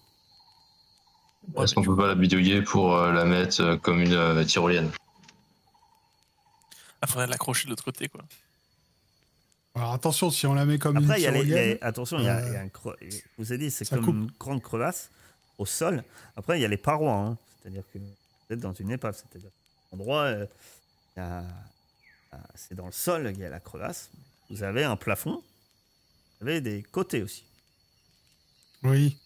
Ouais, Est-ce qu'on peut pas la bidouiller pour la mettre comme une tyrolienne? il faudrait l'accrocher de l'autre côté, quoi. Alors attention, si on la met comme Après, une il y a tyrolienne, attention, il y a je vous ai dit, c'est ça comme coupe. une grande crevasse au sol. Après, il y a les parois, hein. C'est-à-dire que vous êtes dans une épave. C'est-à-dire que l'endroit, c'est dans le sol, il y a la crevasse. Vous avez un plafond, vous avez des côtés aussi. Oui.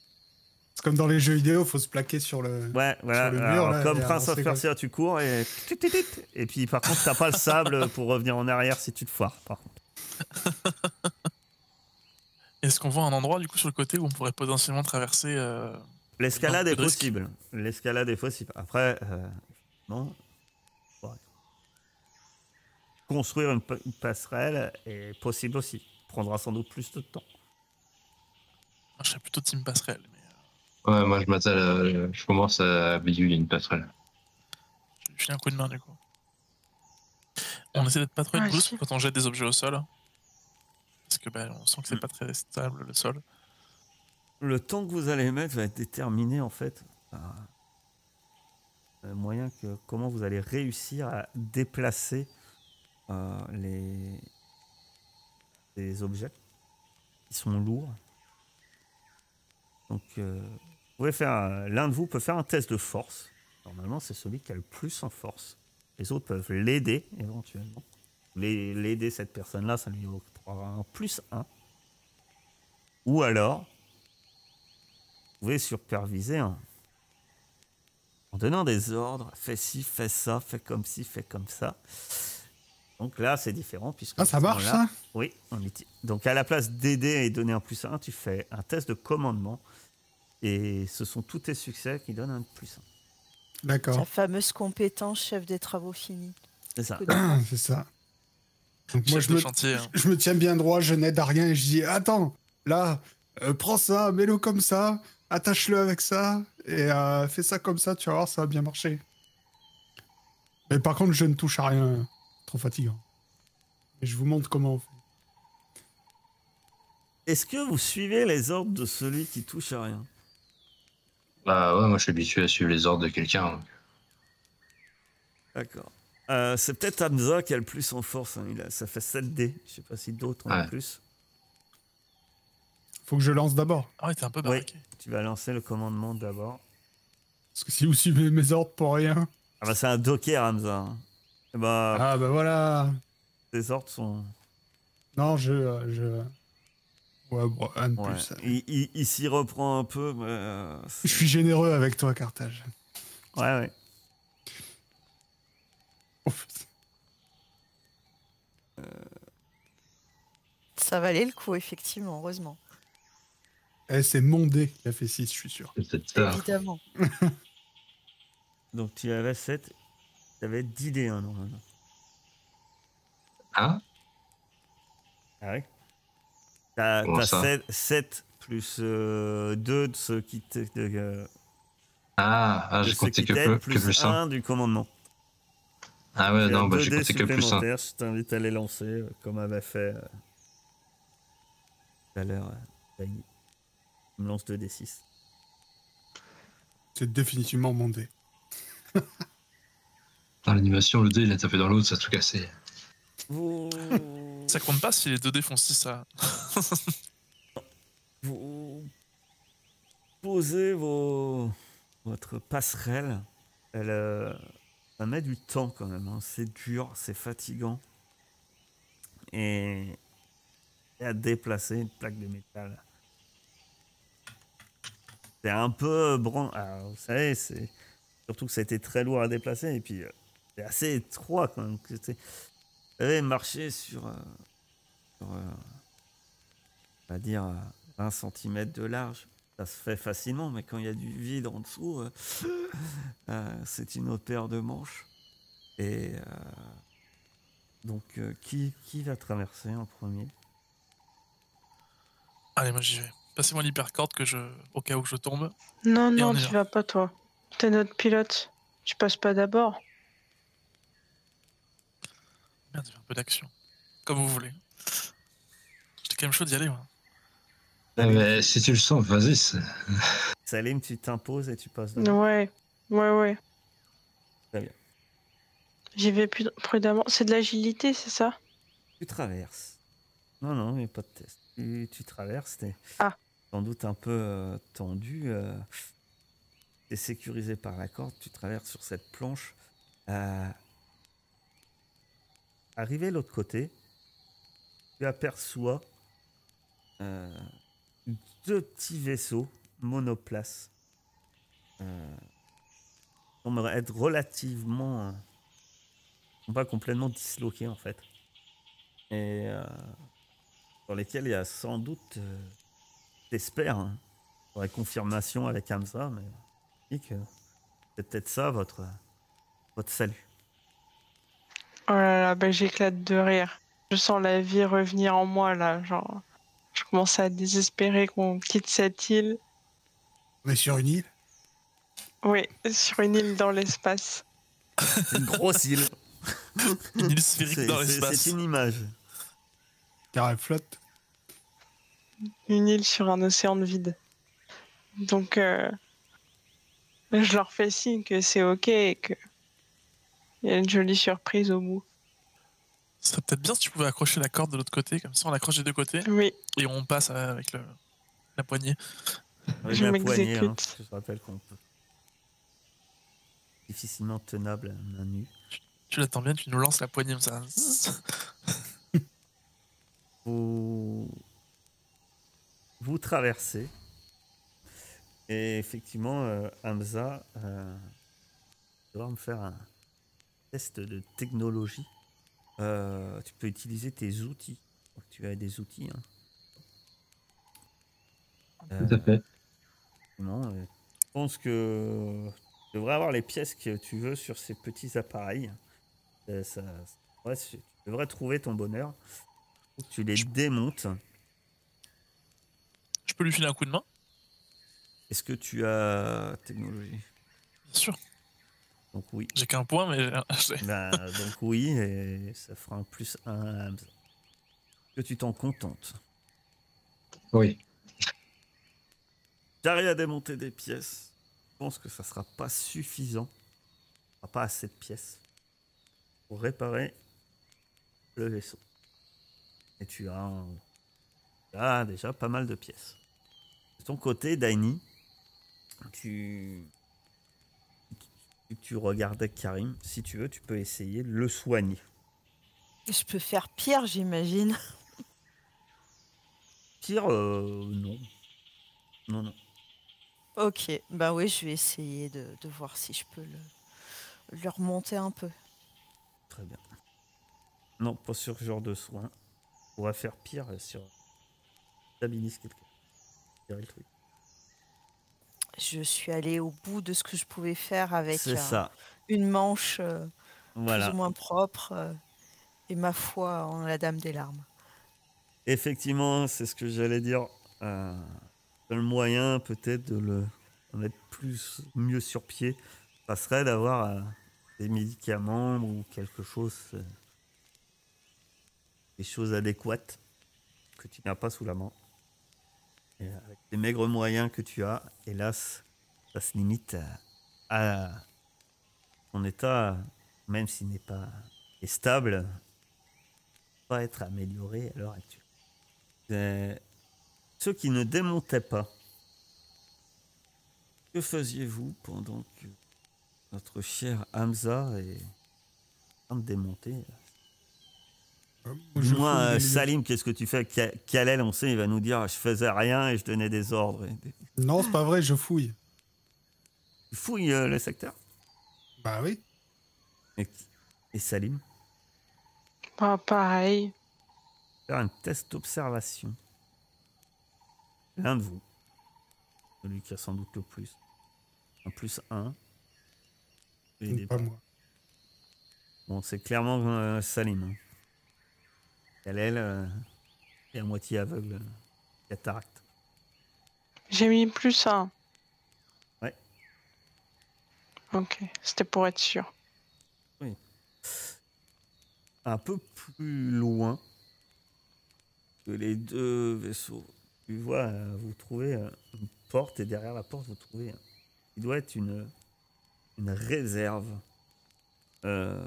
C'est comme dans les jeux vidéo, il faut se plaquer sur le, Ouais, voilà. sur le mur. Alors, Là, comme et Prince of avancer Persia, tu cours et puis par contre, t'as pas le sable pour revenir en arrière si tu te foires. Par contre. Est-ce qu'on voit un endroit, du coup, sur le côté où on pourrait potentiellement traverser L'escalade Non, est peu de risque. possible. L'escalade est possible. Après, non. Ouais. Construire une passerelle est possible aussi. Prendra sans doute plus de temps. Je serais plutôt team passerelle. Mais, Ouais, moi je commence à bidouiller une passerelle. je lui file un coup de main, du coup. On essaie d'être pas trop Ah, brusque si. quand on jette des objets au sol. Parce que on sent que c'est pas très stable le sol. Le temps que vous allez mettre va être déterminé en fait par le moyen que comment vous allez réussir à déplacer les objets qui sont lourds. Donc, vous pouvez faire l'un de vous peut faire un test de force. Normalement, c'est celui qui a le plus en force. Les autres peuvent l'aider éventuellement. L'aider cette personne-là, ça lui octroiera un +1. Ou alors, vous pouvez superviser en donnant des ordres. Fais ci, fais ça, fais comme ci, fais comme ça. Donc là, c'est différent. Puisque Ah, ça marche, ça? Oui. Donc à la place d'aider et donner un +1, tu fais un test de commandement. Et ce sont tous tes succès qui donnent un +1. D'accord. La fameuse compétence chef des travaux finis. C'est ça. C'est ça. Donc moi, Chef de chantier. Hein. je me tiens bien droit, je n'aide à rien et je dis attends, là, prends ça, mets-le comme ça, attache-le avec ça et fais ça comme ça, tu vas voir, ça va bien marcher. Mais par contre, je ne touche à rien, trop fatigant. Et je vous montre comment on fait. Est-ce que vous suivez les ordres de celui qui touche à rien? Bah ouais, moi je suis habitué à suivre les ordres de quelqu'un. Donc. D'accord. C'est peut-être Hamza qui a le plus en force. Hein. Ça fait 7D. Je sais pas si d'autres ont le plus. Faut que je lance d'abord. Ah ouais, t'es un peu baraqué. Oui, tu vas lancer le commandement d'abord. Parce que si vous suivez mes ordres pour rien... Ah bah c'est un docker, Hamza. Hein. Et bah, Ah bah voilà. tes ordres sont... Non, Ouais, bon, un de Ouais. plus. Il s'y reprend un peu, mais... Je suis généreux avec toi, Carthage. Ouais. Oh, putain. Ça valait le coup, effectivement, heureusement. C'est mon dé qui a fait 6, je suis sûr. C'est peut-être ça. Évidemment. Donc tu avais 7. Tu avais 10 D1 normalement. Hein? Ah ouais. T'as Comment ça 7 plus 2 de ceux qui j'ai compté que plus 1. 1 du commandement. Ah ouais, non, bah 2 j'ai dés compté que plus 1. supplémentaires. Je t'invite à les lancer comme avait fait tout à l'heure. Dany. Il me lance 2 D6. C'est définitivement mon dé. Dans l'animation, le dé il a tapé dans l'autre, ça a tout cassé. Ça compte pas si les 2D font 6 ça. Vous posez votre passerelle. Ça met du temps quand même. Hein. C'est dur, c'est fatigant. Et à déplacer une plaque de métal. C'est un peu Alors, vous savez, c'est surtout que ça a été très lourd à déplacer. Et puis, c'est assez étroit quand même. Vous savez, marcher sur on va dire 20 cm de large, ça se fait facilement, mais quand il y a du vide en dessous, c'est une autre paire de manches. Et donc, qui va traverser en premier? Allez, moi j'y vais. Passez-moi l'hypercorde au cas où je tombe. Non, Et on y tu va. vas pas, toi. T'es notre pilote. Tu passes pas d'abord. Merde, il y a un peu d'action. Comme vous voulez. J'étais quand même chaud d'y aller, moi. Mais si tu le sens, vas-y. Salim, tu t'imposes et tu passes devant. Ouais. Très bien. J'y vais prudemment. C'est de l'agilité, c'est ça? Tu traverses. Non, il n'y a pas de test. Tu traverses, t'es sans doute un peu tendu. T'es sécurisé par la corde, tu traverses sur cette planche. Arrivé de l'autre côté, tu aperçois 2 petits vaisseaux monoplaces. Semblent être relativement... sont pas complètement disloqués en fait. Et sur lesquels il y a sans doute, j'espère, hein, faudrait confirmation avec Hamza, mais c'est peut-être ça votre salut. Oh là là, j'éclate de rire. Je sens la vie revenir en moi, là. Genre, je commence à désespérer qu'on quitte cette île. On est sur une île? Oui, sur une île dans l'espace. C'est une grosse île. Une île sphérique dans l'espace. C'est une image. Car elle flotte. Une île sur un océan de vide. Donc, je leur fais signe que c'est ok et qu'il y a une jolie surprise au bout. Ce serait peut-être bien si tu pouvais accrocher la corde de l'autre côté, comme ça on accroche des deux côtés Oui, et on passe avec la poignée. Avec je la poignée, hein, m'exécute. je te rappelle qu'on peut. Difficilement tenable à main nue. Tu l'attends bien, tu nous lances la poignée comme ça. Vous, vous traversez. Et effectivement, Hamza, tu vas me faire un test de technologie. Tu peux utiliser tes outils. Tu as des outils. Hein. Tout à fait. Non, je pense que tu devrais avoir les pièces que tu veux sur ces petits appareils. Ouais, tu devrais trouver ton bonheur. Faut que tu les démontes. Je peux lui filer un coup de main? Est-ce que tu as technologie? Bien sûr. Donc oui. J'ai qu'un point, mais Donc oui, et ça fera un plus 1 à Hamza. Que tu t'en contentes. Oui. J'arrive à démonter des pièces. Je pense que ça sera pas suffisant. Il n'y aura pas assez de pièces pour réparer le vaisseau. Et tu as déjà pas mal de pièces. De ton côté, Daini, tu regardais Karim. Si tu veux, tu peux essayer de le soigner. Je peux faire pire, j'imagine. Pire, non. Non. Ok, bah oui, je vais essayer de voir si je peux le remonter un peu. Très bien. Non, pas sur ce genre de soin. On va faire pire sur stabilise quelqu'un. C'est le truc. Je suis allée au bout de ce que je pouvais faire avec C'est ça. une manche plus Voilà. ou moins propre et ma foi en la dame des larmes. Effectivement, c'est ce que j'allais dire. Le moyen peut-être de le mettre mieux sur pied, ça serait d'avoir des médicaments ou quelque chose, des choses adéquates que tu n'as pas sous la main. Et avec les maigres moyens que tu as, hélas, ça se limite à ton état, même s'il n'est pas stable, pas être amélioré à l'heure actuelle. Ceux qui ne démontaient pas, que faisiez-vous pendant que notre cher Hamza est en train de démonter? Moi, je fouille Moi, dans les- Salim, qu'est-ce que tu fais? Khalel, on sait, il va nous dire je faisais rien et je donnais des ordres. Non, c'est pas vrai, je fouille. Tu fouilles le secteur? Bah oui. Et, et Salim, Bah, pareil. faire un test d'observation. L'un de vous, celui qui a sans doute le plus. Un plus 1. Pas moi. Bon, c'est clairement Salim. Hein. Khalel est à moitié aveugle. Cataracte. J'ai mis plus 1. Ouais. Ok, c'était pour être sûr. Un peu plus loin que les deux vaisseaux. Tu vois, vous trouvez une porte et derrière la porte, vous trouvez il doit être une réserve dans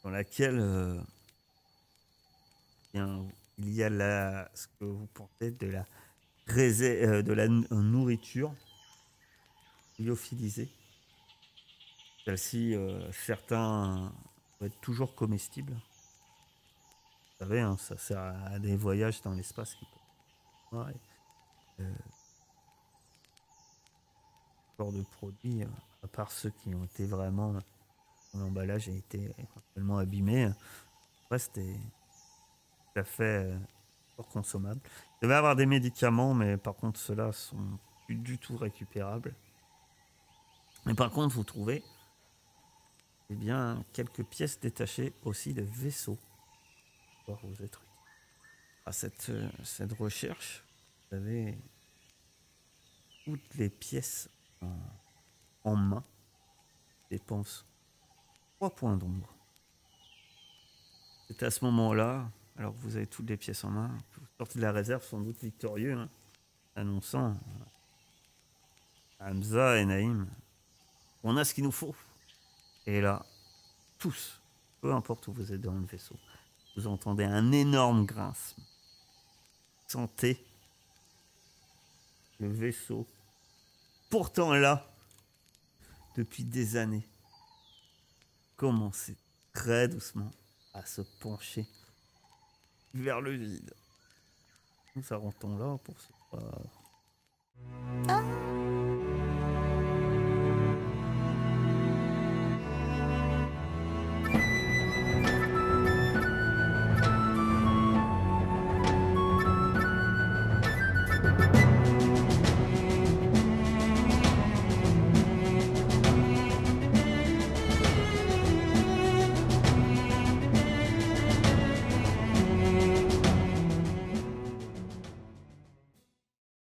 laquelle il y a ce que vous pensez de la de la nourriture lyophilisée. Celle-ci, certains doivent être toujours comestibles. Vous savez, hein, ça sert à des voyages dans l'espace. Ouais. Ce genre de produits, à part ceux qui ont été vraiment, l'emballage a été éventuellement abîmé, après c'était tout à fait fort consommable. Il devait y avoir des médicaments, mais par contre ceux-là sont plus du tout récupérables. Mais par contre, vous trouvez quelques pièces détachées aussi de vaisseaux. Pour vous être utile. À cette recherche, vous avez toutes les pièces en main. Dépense 3 points d'ombre. C'est à ce moment-là, alors que vous avez toutes les pièces en main, vous sortez de la réserve sans doute victorieux, hein, annonçant à Hamza et Naïm, on a ce qu'il nous faut. Et là, tous, peu importe où vous êtes dans le vaisseau, vous entendez un énorme grincement. Sentez le vaisseau, pourtant là, depuis des années, commencer très doucement à se pencher vers le vide. Nous arrêtons là pour ce soir.